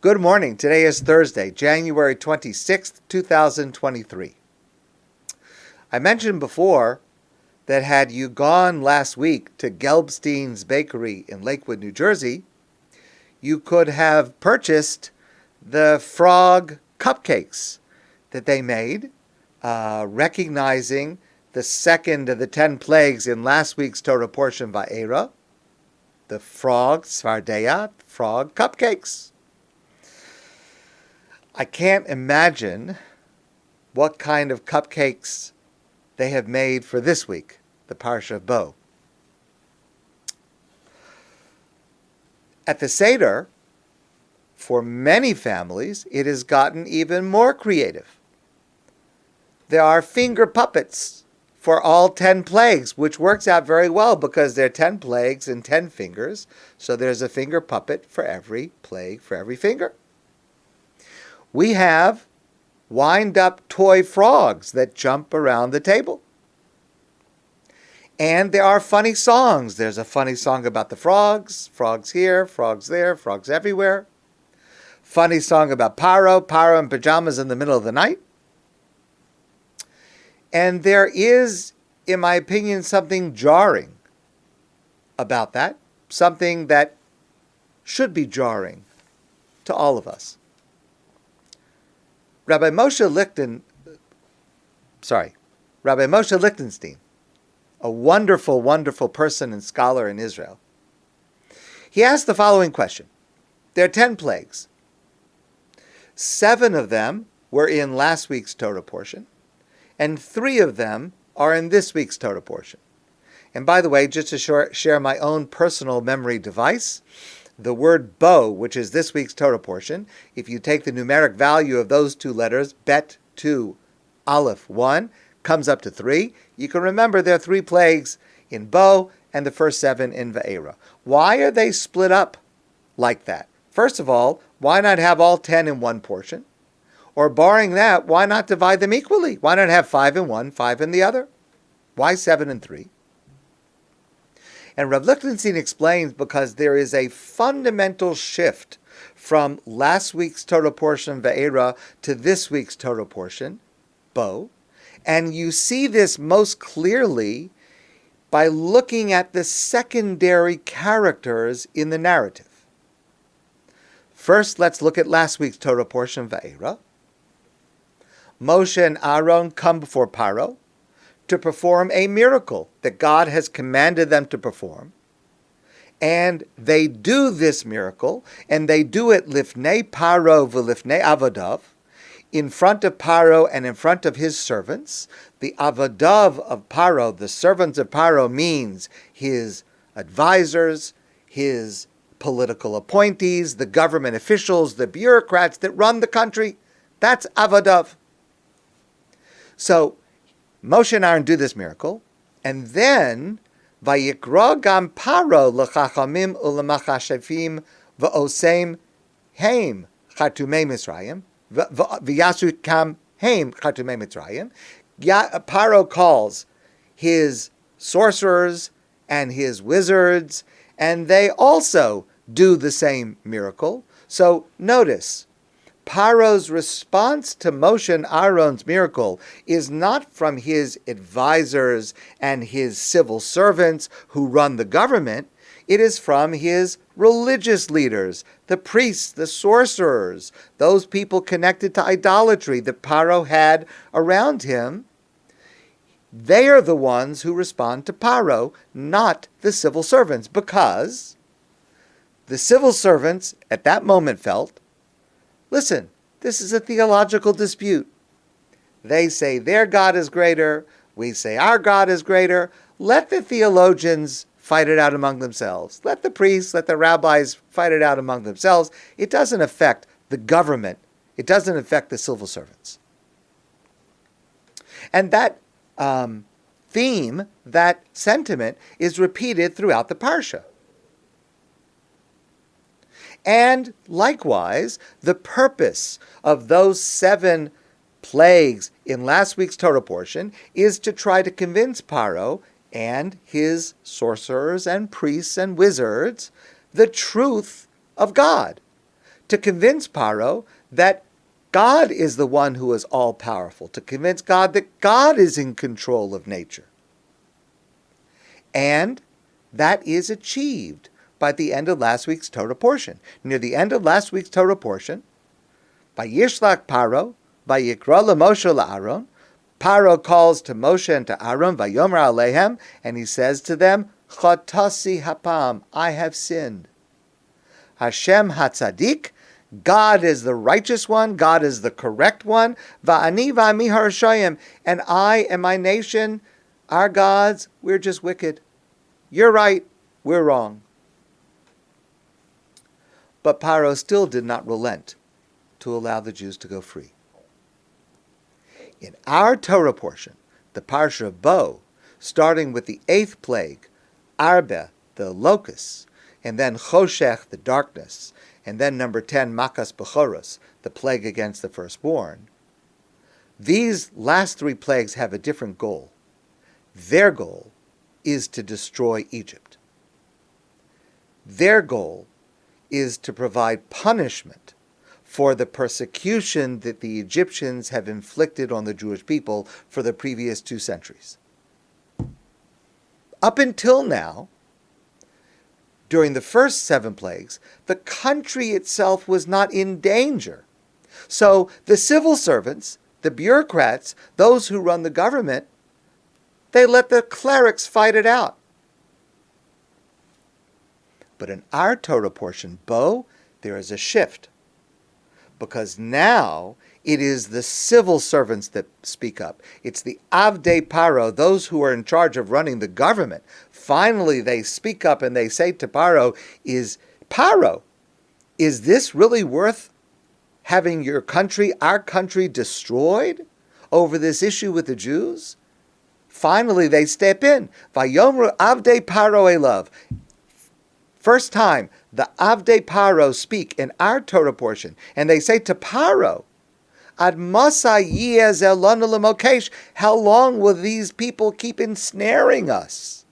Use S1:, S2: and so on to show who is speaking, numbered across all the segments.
S1: Good morning. Today is Thursday, January 26th, 2023. I mentioned before that had you gone last week to Gelbstein's Bakery in Lakewood, New Jersey, you could have purchased the frog cupcakes that they made, recognizing the second of the 10 plagues in last week's Torah portion, Va'era, the frog, Svardeya, frog cupcakes. I can't imagine what kind of cupcakes they have made for this week, the Parsha of Bo. At the Seder, for many families, it has gotten even more creative. There are finger puppets for all 10 plagues, which works out very well because there are 10 plagues and 10 fingers, so there's a finger puppet for every plague, for every finger. We have wind-up toy frogs that jump around the table. And there are funny songs. There's a funny song about the frogs here, frogs there, frogs everywhere. Funny song about Paro in pajamas in the middle of the night. And there is, in my opinion, something jarring about that, something that should be jarring to all of us. Rabbi Moshe Lichtenstein, a wonderful, wonderful person and scholar in Israel, he asked the following question. There are 10 plagues. 7 of them were in last week's Torah portion, and 3 of them are in this week's Torah portion. And by the way, just to share my own personal memory device, the word bo, which is this week's Torah portion, if you take the numeric value of those 2 letters, bet 2, aleph 1, comes up to 3. You can remember there are 3 plagues in bo and the first 7 in Va'era. Why are they split up like that? First of all, why not have all 10 in one portion? Or barring that, why not divide them equally? Why not have 5 in one, 5 in the other? Why 7 and 3? And Rav Lichtenstein explains because there is a fundamental shift from last week's Torah portion, Va'era, to this week's Torah portion, Bo. And you see this most clearly by looking at the secondary characters in the narrative. First, let's look at last week's Torah portion, Va'era. Moshe and Aaron come before Paro to perform a miracle that God has commanded them to perform. And they do this miracle, and they do it lifnei Paro v'lifnei avadav, in front of Paro and in front of his servants. The avadav of Paro, the servants of Paro, means his advisors, his political appointees, the government officials, the bureaucrats that run the country. That's avadav. So Moshe and Aaron do this miracle, and then Vayikra gam Paro l'chachamim u'lemachashevim v'osem heim chatumei Mitzrayim v'yasu kam heim chatumei Mitzrayim. Paro calls his sorcerers and his wizards, and they also do the same miracle. So notice, Paro's response to Moshe and Aaron's miracle is not from his advisors and his civil servants who run the government. It is from his religious leaders, the priests, the sorcerers, those people connected to idolatry that Paro had around him. They are the ones who respond to Paro, not the civil servants, because the civil servants at that moment felt, listen, this is a theological dispute. They say their God is greater. We say our God is greater. Let the theologians fight it out among themselves. Let the priests, let the rabbis fight it out among themselves. It doesn't affect the government. It doesn't affect the civil servants. And that theme, that sentiment, is repeated throughout the Parsha. And likewise, the purpose of those 7 plagues in last week's Torah portion is to try to convince Paro and his sorcerers and priests and wizards the truth of God, to convince Paro that God is the one who is all-powerful, to convince God that God is in control of nature. And that is achieved by the end of last week's Torah portion. Near the end of last week's Torah portion, by Yishlach Paro, by Yikra Moshe Aaron, Paro calls to Moshe and to Aaron, Vayomer Alehem, and he says to them, Chatasi hapam, I have sinned. Hashem hatzadik, God is the righteous one, God is the correct one, Va'ani va'ami harashayim, and I and my nation, our gods, we're just wicked. You're right, we're wrong. But Paro still did not relent to allow the Jews to go free. In our Torah portion, the Parsha of Bo, starting with the 8th plague, Arbe, the locusts, and then Choshech, the darkness, and then number 10, Makas Bechoros, the plague against the firstborn, these last 3 plagues have a different goal. Their goal is to destroy Egypt. Their goal is to provide punishment for the persecution that the Egyptians have inflicted on the Jewish people for the previous 2 centuries. Up until now, during the first 7 plagues, the country itself was not in danger. So the civil servants, the bureaucrats, those who run the government, they let the clerics fight it out. But in our Torah portion, Bo, there is a shift. Because now it is the civil servants that speak up. It's the Avdei Paro, those who are in charge of running the government. Finally, they speak up and they say to Paro, Paro, is this really worth having your country, our country, destroyed over this issue with the Jews? Finally, they step in. Vayomru Avdei Paro Elav. First time, the Avdei Paro speak in our Torah portion, and they say to Paro, Ad masa yiyeh zelanu lemokesh, how long will these people keep ensnaring us?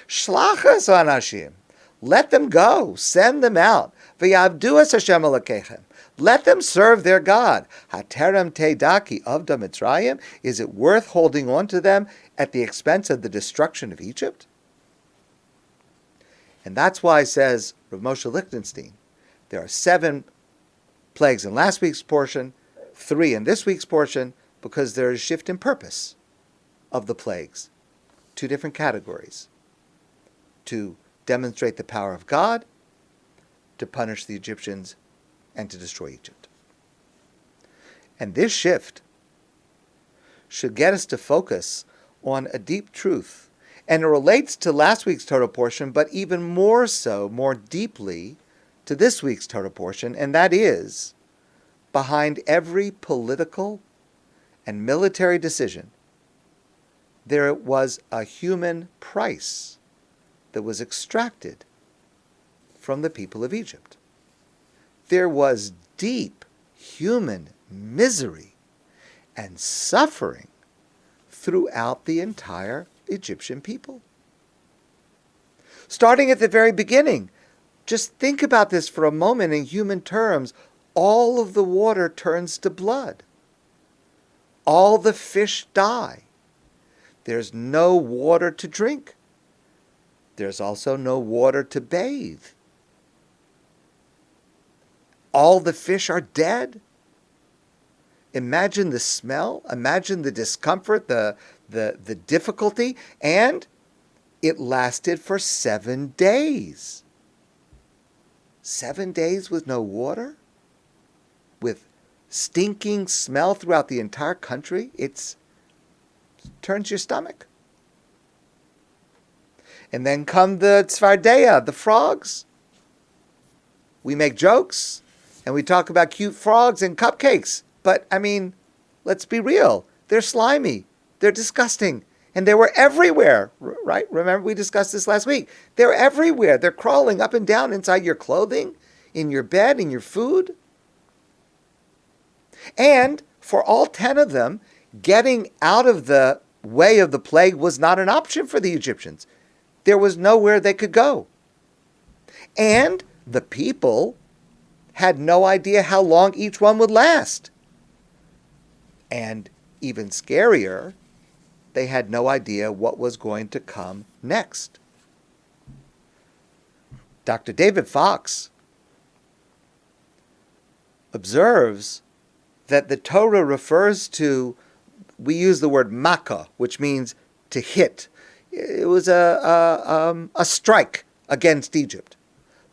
S1: Shlachas anashim, let them go, send them out. V'yavdu es Hashem Elokechem, let them serve their God. Haterem teidaki avda Mitzrayim, is it worth holding on to them at the expense of the destruction of Egypt? And that's why, says Rabbi Moshe Lichtenstein, there are 7 plagues in last week's portion, 3 in this week's portion, because there is a shift in purpose of the plagues. 2 different categories. To demonstrate the power of God, to punish the Egyptians, and to destroy Egypt. And this shift should get us to focus on a deep truth. And it relates to last week's Torah portion, but even more so, more deeply, to this week's Torah portion, and that is, behind every political and military decision, there was a human price that was extracted from the people of Egypt. There was deep human misery and suffering throughout the entire Egyptian people. Starting at the very beginning, just think about this for a moment in human terms. All of the water turns to blood. All the fish die. There's no water to drink. There's also no water to bathe. All the fish are dead. Imagine the smell, imagine the discomfort, the difficulty, and it lasted for 7 days. 7 days with no water? With stinking smell throughout the entire country? It turns your stomach. And then come the tzvardeya, the frogs. We make jokes, and we talk about cute frogs and cupcakes. But, I mean, let's be real. They're slimy. They're disgusting. And they were everywhere, right? Remember, we discussed this last week. They're everywhere. They're crawling up and down inside your clothing, in your bed, in your food. And for all 10 of them, getting out of the way of the plague was not an option for the Egyptians. There was nowhere they could go. And the people had no idea how long each one would last. And even scarier, they had no idea what was going to come next. Dr. David Fox observes that the Torah refers to, we use the word makkah, which means to hit. It was a strike against Egypt.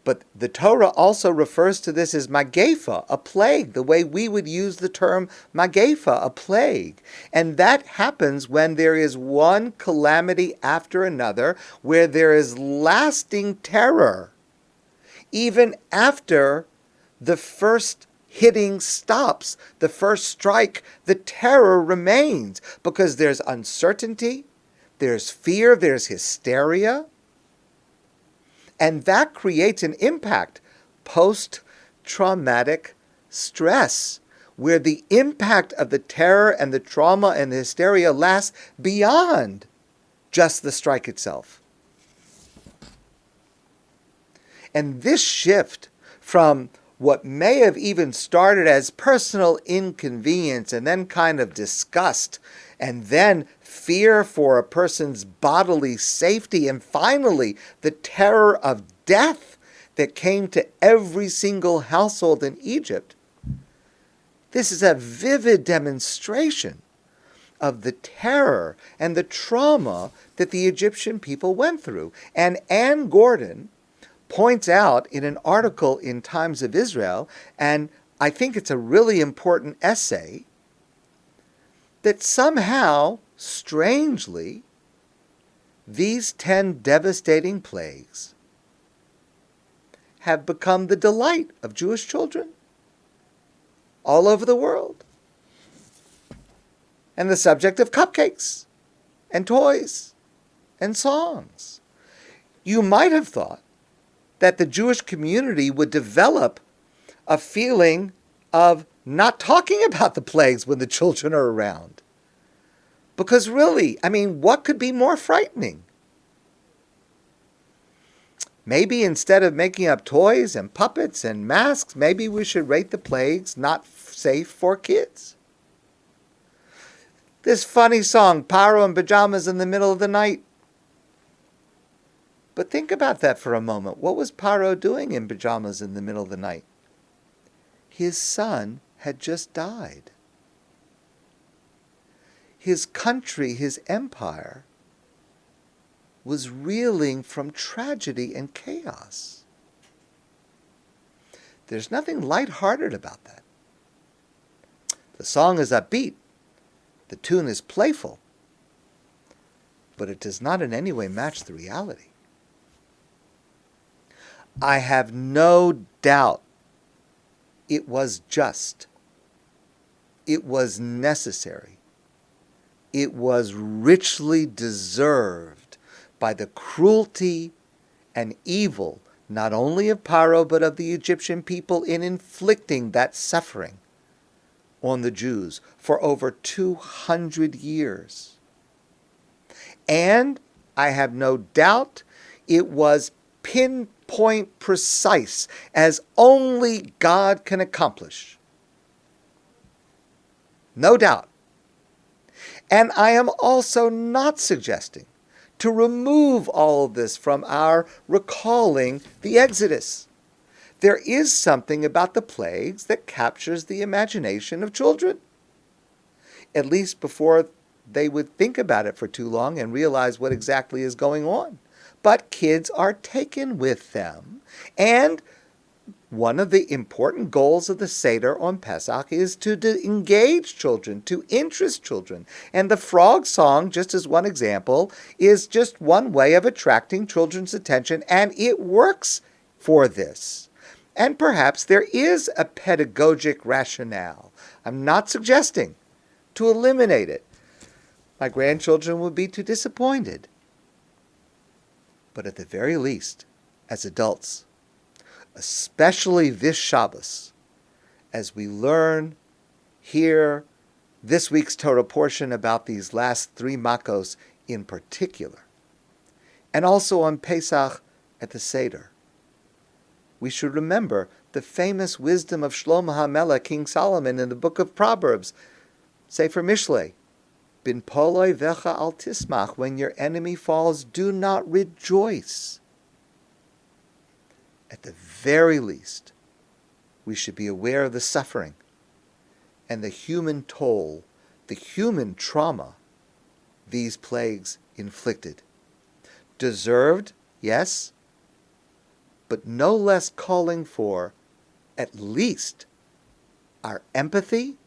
S1: But the Torah also refers to this as magefa, a plague, the way we would use the term magefa, a plague. And that happens when there is one calamity after another, where there is lasting terror. Even after the first hitting stops, the first strike, the terror remains, because there's uncertainty, there's fear, there's hysteria. And that creates an impact, post-traumatic stress, where the impact of the terror and the trauma and the hysteria lasts beyond just the strike itself. And this shift from what may have even started as personal inconvenience and then kind of disgust and then fear for a person's bodily safety, and finally the terror of death that came to every single household in Egypt. This is a vivid demonstration of the terror and the trauma that the Egyptian people went through. And Anne Gordon points out in an article in Times of Israel, and I think it's a really important essay, that somehow, strangely, these 10 devastating plagues have become the delight of Jewish children all over the world, and the subject of cupcakes and toys and songs. You might have thought that the Jewish community would develop a feeling of not talking about the plagues when the children are around. Because really, what could be more frightening? Maybe instead of making up toys and puppets and masks, maybe we should rate the plagues not safe for kids. This funny song, Paro in Pajamas in the Middle of the Night. But think about that for a moment. What was Paro doing in pajamas in the middle of the night? His son had just died. His country, his empire, was reeling from tragedy and chaos. There's nothing lighthearted about that. The song is upbeat. The tune is playful. But it does not in any way match the reality. I have no doubt it was just. It was necessary. It was richly deserved by the cruelty and evil, not only of Paro, but of the Egyptian people in inflicting that suffering on the Jews for over 200 years. And I have no doubt it was pinpoint precise, as only God can accomplish. No doubt. And I am also not suggesting to remove all of this from our recalling the Exodus. There is something about the plagues that captures the imagination of children, at least before they would think about it for too long and realize what exactly is going on. But kids are taken with them, and one of the important goals of the Seder on Pesach is to engage children, to interest children. And the frog song, just as one example, is just one way of attracting children's attention, and it works for this. And perhaps there is a pedagogic rationale. I'm not suggesting to eliminate it. My grandchildren would be too disappointed. But at the very least, as adults, especially this Shabbos, as we learn here this week's Torah portion about these last 3 makos in particular, and also on Pesach at the Seder, we should remember the famous wisdom of Shlomo HaMelech, King Solomon, in the book of Proverbs, Sefer Mishlei. Bin poloi vecha al tismach, when your enemy falls, do not rejoice. At the very least, we should be aware of the suffering and the human toll, the human trauma these plagues inflicted. Deserved, yes, but no less calling for at least our empathy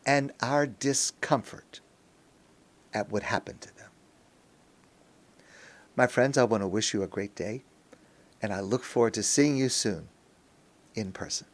S1: and our discomfort at what happened to them. My friends, I want to wish you a great day, and I look forward to seeing you soon in person.